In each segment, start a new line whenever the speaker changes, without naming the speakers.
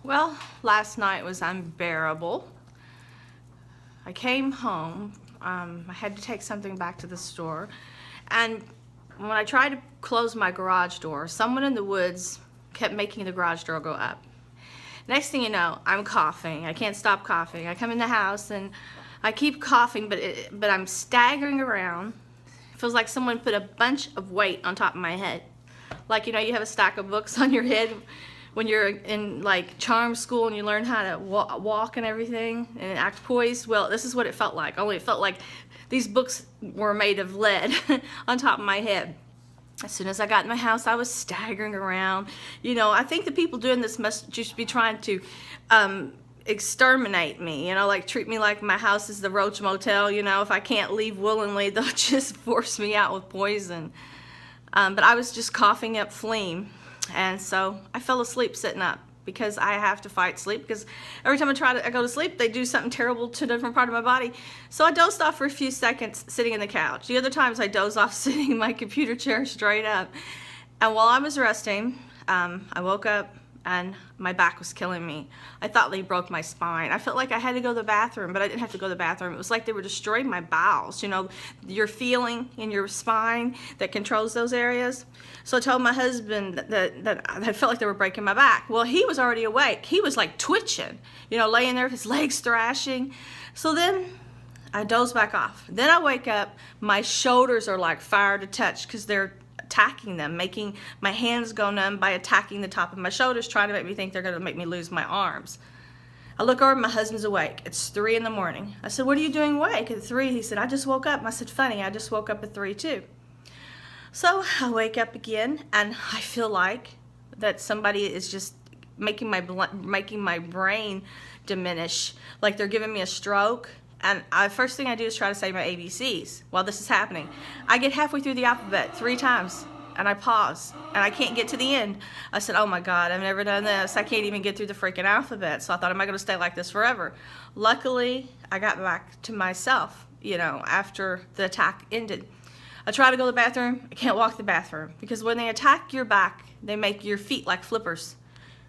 Well, last night was unbearable. I came home. I had to take something back to the store. And when I tried to close my garage door, someone in the woods kept making the garage door go up. Next thing you know, I'm coughing. I can't stop coughing. I come in the house and I keep coughing, but I'm staggering around. It feels like someone put a bunch of weight on top of my head. Like, you know, you have a stack of books on your head when you're in like charm school and you learn how to walk and everything and act poised. Well, this is what it felt like, only it felt like these books were made of lead on top of my head. As soon as I got in my house, I was staggering around. You know, I think the people doing this must just be trying to exterminate me, you know, like treat me like my house is the Roach Motel. You know, if I can't leave willingly, they'll just force me out with poison. But I was just coughing up phlegm, and so I fell asleep sitting up because I have to fight sleep, because every time I go to sleep, they do something terrible to a different part of my body. So I dozed off for a few seconds sitting in the couch. The other times I dozed off sitting in my computer chair straight up. And while I was resting, I woke up and my back was killing me. I thought they broke my spine. I felt like I had to go to the bathroom, but I didn't have to go to the bathroom. It was like they were destroying my bowels, you know, your feeling in your spine that controls those areas. So I told my husband that I felt like they were breaking my back. Well, he was already awake. He was like twitching, you know, laying there, his legs thrashing. So then I doze back off. Then I wake up, my shoulders are like fire to touch because they're attacking them, making my hands go numb by attacking the top of my shoulders, trying to make me think they're going to make me lose my arms. I look over, my husband's awake. It's 3 in the morning. I said, "What are you doing awake at 3? He said, "I just woke up." I said, "Funny, I just woke up at 3 too." So I wake up again and I feel like that somebody is just making my brain diminish, like they're giving me a stroke. And first thing I do is try to say my ABCs while this is happening. I get halfway through the alphabet 3 times and I pause and I can't get to the end. I said, "Oh my God, I've never done this. I can't even get through the freaking alphabet." So I thought, am I going to stay like this forever? Luckily, I got back to myself, you know, after the attack ended. I try to go to the bathroom. I can't walk to the bathroom because when they attack your back, they make your feet like flippers.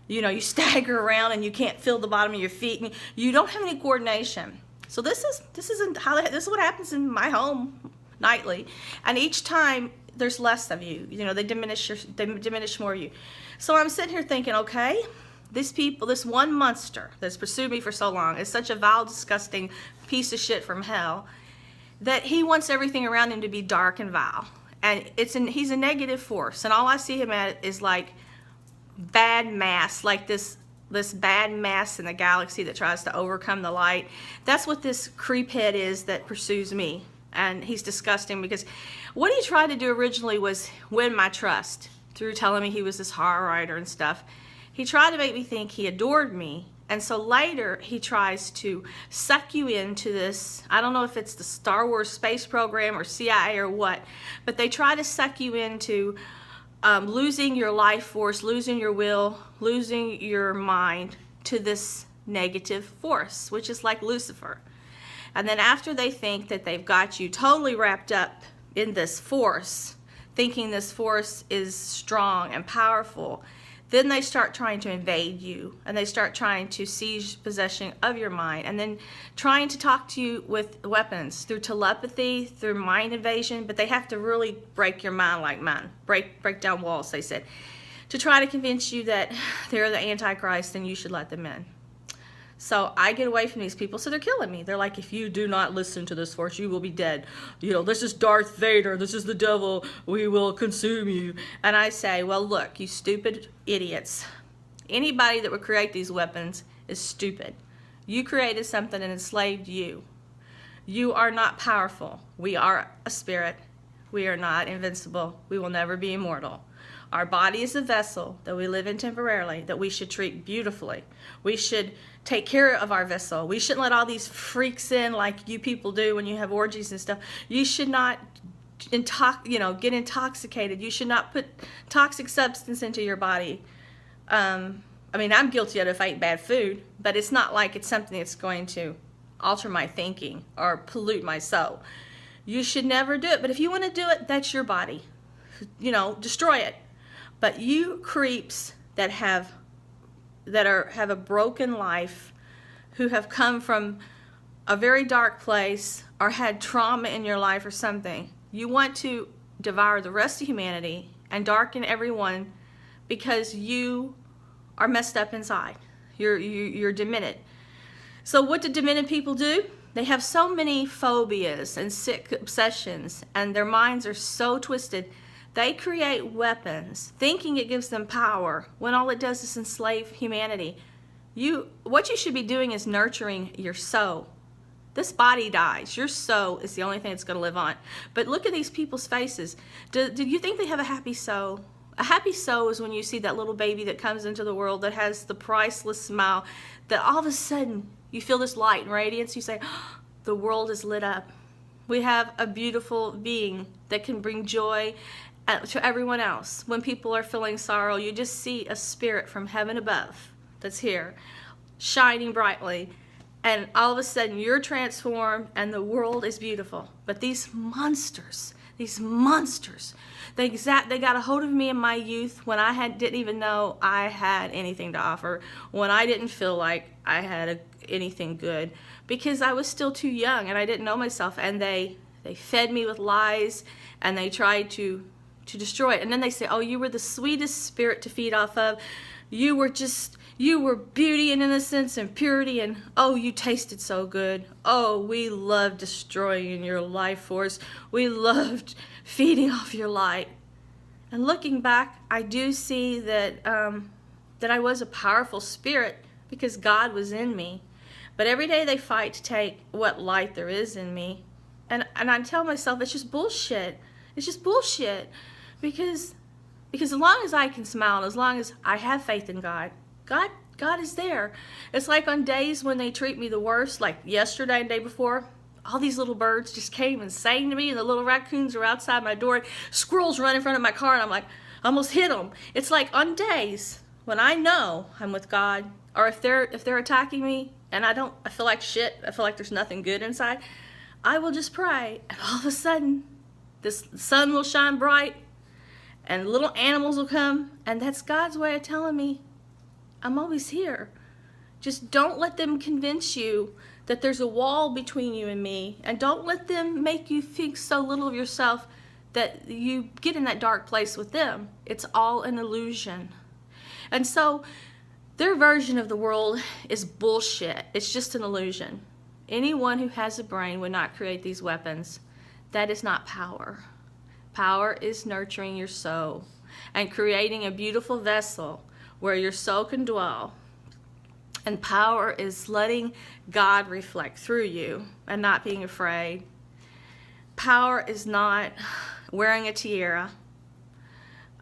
You know, you stagger around and you can't feel the bottom of your feet. You don't have any coordination. So this is what happens in my home nightly, and each time there's less of you. You know, they diminish more of you. So I'm sitting here thinking, okay, this one monster that's pursued me for so long is such a vile, disgusting piece of shit from hell that he wants everything around him to be dark and vile, and he's a negative force, and all I see him at is like bad mass, like this bad mass in the galaxy that tries to overcome the light. That's what this creephead is that pursues me. And he's disgusting because what he tried to do originally was win my trust through telling me he was this horror writer and stuff. He tried to make me think he adored me. And so later he tries to suck you into this, I don't know if it's the Star Wars space program or CIA or what, but they try to suck you into losing your life force, losing your will, losing your mind to this negative force, which is like Lucifer. And then after they think that they've got you totally wrapped up in this force, thinking this force is strong and powerful, then they start trying to invade you, and they start trying to seize possession of your mind, and then trying to talk to you with weapons, through telepathy, through mind invasion, but they have to really break your mind like mine, break down walls, they said, to try to convince you that they're the Antichrist and you should let them in. So I get away from these people, so they're killing me. They're like, "If you do not listen to this force, you will be dead. You know, this is Darth Vader, this is the devil, we will consume you." And I say, well, look, you stupid idiots. Anybody that would create these weapons is stupid. You created something and enslaved you. You are not powerful. We are a spirit. We are not invincible. We will never be immortal. Our body is a vessel that we live in temporarily, that we should treat beautifully. We should take care of our vessel. We shouldn't let all these freaks in like you people do when you have orgies and stuff. You should not get intoxicated. You should not put toxic substance into your body. I mean, I'm guilty of it if I eat bad food, but it's not like it's something that's going to alter my thinking or pollute my soul. You should never do it, but if you want to do it, that's your body. You know, destroy it. But you creeps that have that have a broken life, who have come from a very dark place or had trauma in your life or something. You want to devour the rest of humanity and darken everyone because you are messed up inside. You're demented. So what do demented people do? They have so many phobias and sick obsessions, and their minds are so twisted. They create weapons thinking it gives them power when all it does is enslave humanity. What you should be doing is nurturing your soul. This body dies. Your soul is the only thing that's going to live on. But look at these people's faces. Do you think they have a happy soul? A happy soul is when you see that little baby that comes into the world that has the priceless smile, that all of a sudden you feel this light and radiance. You say, oh, the world is lit up. We have a beautiful being that can bring joy to everyone else. When people are feeling sorrow, you just see a spirit from heaven above that's here, shining brightly. And all of a sudden you're transformed and the world is beautiful. But these monsters, they got a hold of me in my youth when I didn't even know I had anything to offer, when I didn't feel like I had anything good, because I was still too young and I didn't know myself. And they fed me with lies, and they tried to destroy it. And then they say, oh, you were the sweetest spirit to feed off of. You were beauty and innocence and purity, and oh, you tasted so good. Oh, we loved destroying your life force. We loved feeding off your light. And looking back, I do see that that I was a powerful spirit because God was in me. But every day they fight to take what light there is in me. And I tell myself, it's just bullshit. It's just bullshit. Because as long as I can smile, and as long as I have faith in God is there. It's like on days when they treat me the worst, like yesterday and the day before, all these little birds just came and sang to me, and the little raccoons were outside my door. Squirrels run in front of my car, and I'm like, I almost hit them. It's like on days when I know I'm with God, or if they're attacking me and I feel like shit, I feel like there's nothing good inside, I will just pray, and all of a sudden this sun will shine bright and little animals will come, and that's God's way of telling me I'm always here. Just don't let them convince you that there's a wall between you and me, and don't let them make you think so little of yourself that you get in that dark place with them. It's all an illusion. And so their version of the world is bullshit. It's just an illusion. Anyone who has a brain would not create these weapons. That is not power. Power is nurturing your soul and creating a beautiful vessel where your soul can dwell. And power is letting God reflect through you and not being afraid. Power is not wearing a tiara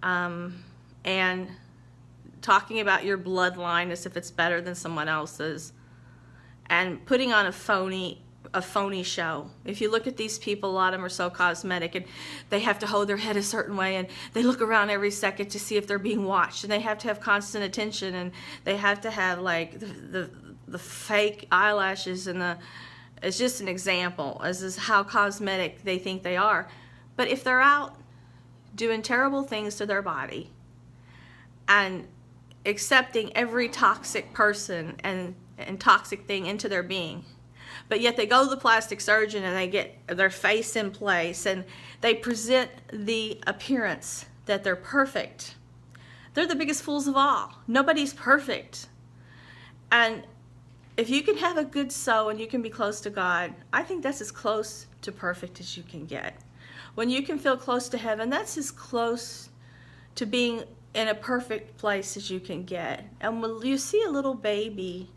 and talking about your bloodline as if it's better than someone else's, and putting on a phony show. If you look at these people, a lot of them are so cosmetic, and they have to hold their head a certain way, and they look around every second to see if they're being watched, and they have to have constant attention, and they have to have like the fake eyelashes, and it's just an example as is how cosmetic they think they are. But if they're out doing terrible things to their body and accepting every toxic person and toxic thing into their being, but yet they go to the plastic surgeon and they get their face in place and they present the appearance that they're perfect, they're the biggest fools of all. Nobody's perfect. And if you can have a good soul and you can be close to God, I think that's as close to perfect as you can get. When you can feel close to heaven, that's as close to being in a perfect place as you can get. And when you see a little baby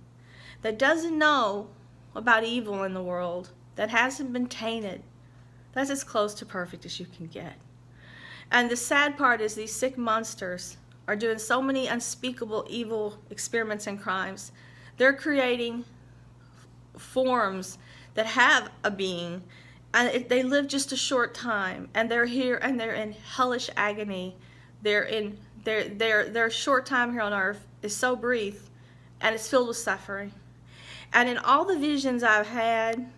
that doesn't know about evil in the world, that hasn't been tainted, that's as close to perfect as you can get. And the sad part is these sick monsters are doing so many unspeakable evil experiments and crimes. They're creating forms that have a being, and they live just a short time, and they're here and they're in hellish agony. Their short time here on earth is so brief, and it's filled with suffering. And in all the visions I've had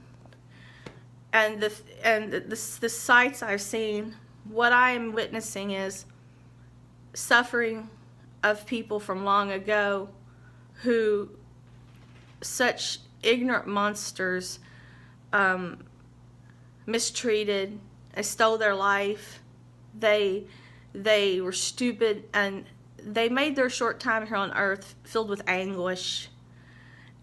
and the sights I've seen, what I am witnessing is suffering of people from long ago who such ignorant monsters mistreated, they stole their life, they were stupid, and they made their short time here on earth filled with anguish.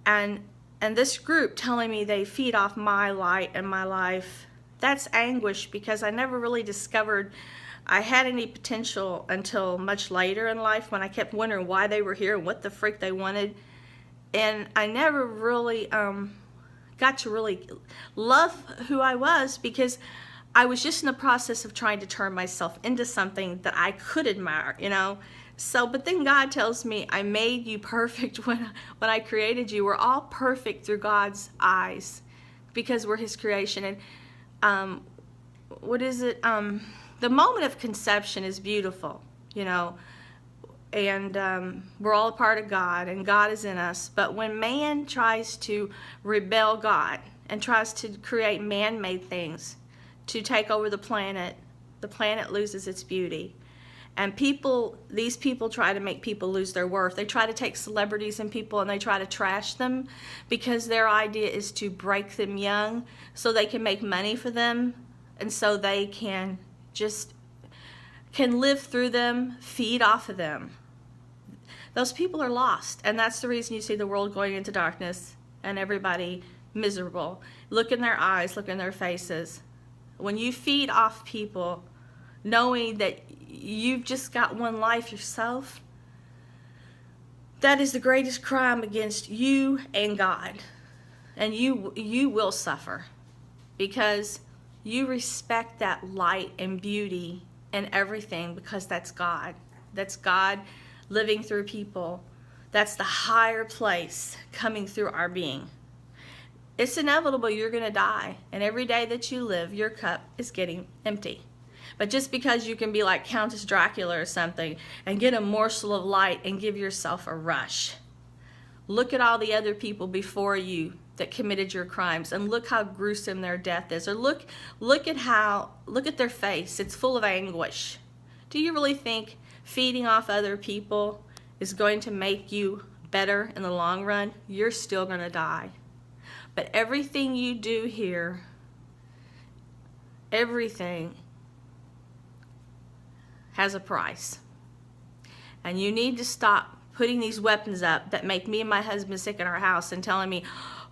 And this group telling me they feed off my light and my life, that's anguish, because I never really discovered I had any potential until much later in life, when I kept wondering why they were here and what the freak they wanted. And I never really got to really love who I was, because I was just in the process of trying to turn myself into something that I could admire, you know. So, but then God tells me, I made you perfect when I created you. We're all perfect through God's eyes, because we're His creation. And what is it? The moment of conception is beautiful, you know, and we're all a part of God, and God is in us. But when man tries to rebel God and tries to create man-made things to take over the planet loses its beauty. And these people try to make people lose their worth. They try to take celebrities and people and they try to trash them, because their idea is to break them young so they can make money for them, and so they can live through them, feed off of them. Those people are lost, and that's the reason you see the world going into darkness and everybody miserable. Look in their eyes, look in their faces. When you feed off people, knowing that you've just got one life yourself, that is the greatest crime against you and God. And you will suffer, because you respect that light and beauty and everything, because that's God. That's God living through people. That's the higher place coming through our being. It's inevitable you're going to die, and every day that you live, your cup is getting empty. But just because you can be like Countess Dracula or something and get a morsel of light and give yourself a rush, look at all the other people before you that committed your crimes, and look how gruesome their death is. Or look at their face. It's full of anguish. Do you really think feeding off other people is going to make you better in the long run? You're still going to die. But everything you do here, everything has a price. And you need to stop putting these weapons up that make me and my husband sick in our house and telling me,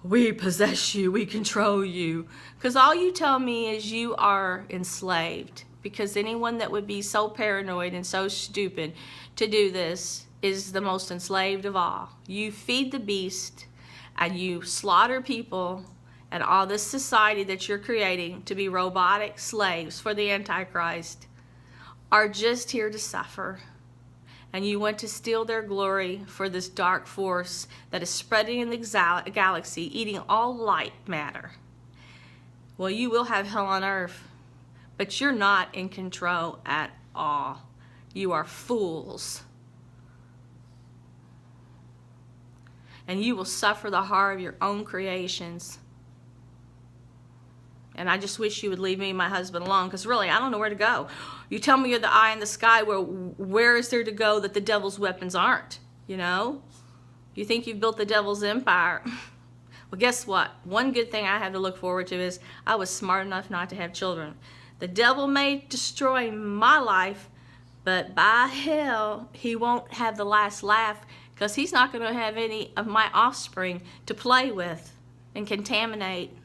we possess you, we control you. Because all you tell me is you are enslaved. Because anyone that would be so paranoid and so stupid to do this is the most enslaved of all. You feed the beast and you slaughter people, and all this society that you're creating to be robotic slaves for the Antichrist are just here to suffer. And you want to steal their glory for this dark force that is spreading in the galaxy, eating all light matter. Well, you will have hell on earth, but you're not in control at all. You are fools. And you will suffer the horror of your own creations. And I just wish you would leave me and my husband alone, because really, I don't know where to go. You tell me you're the eye in the sky. Where is there to go that the devil's weapons aren't? You know? You think you've built the devil's empire. Well, guess what? One good thing I have to look forward to is I was smart enough not to have children. The devil may destroy my life, but by hell, he won't have the last laugh, because he's not going to have any of my offspring to play with and contaminate.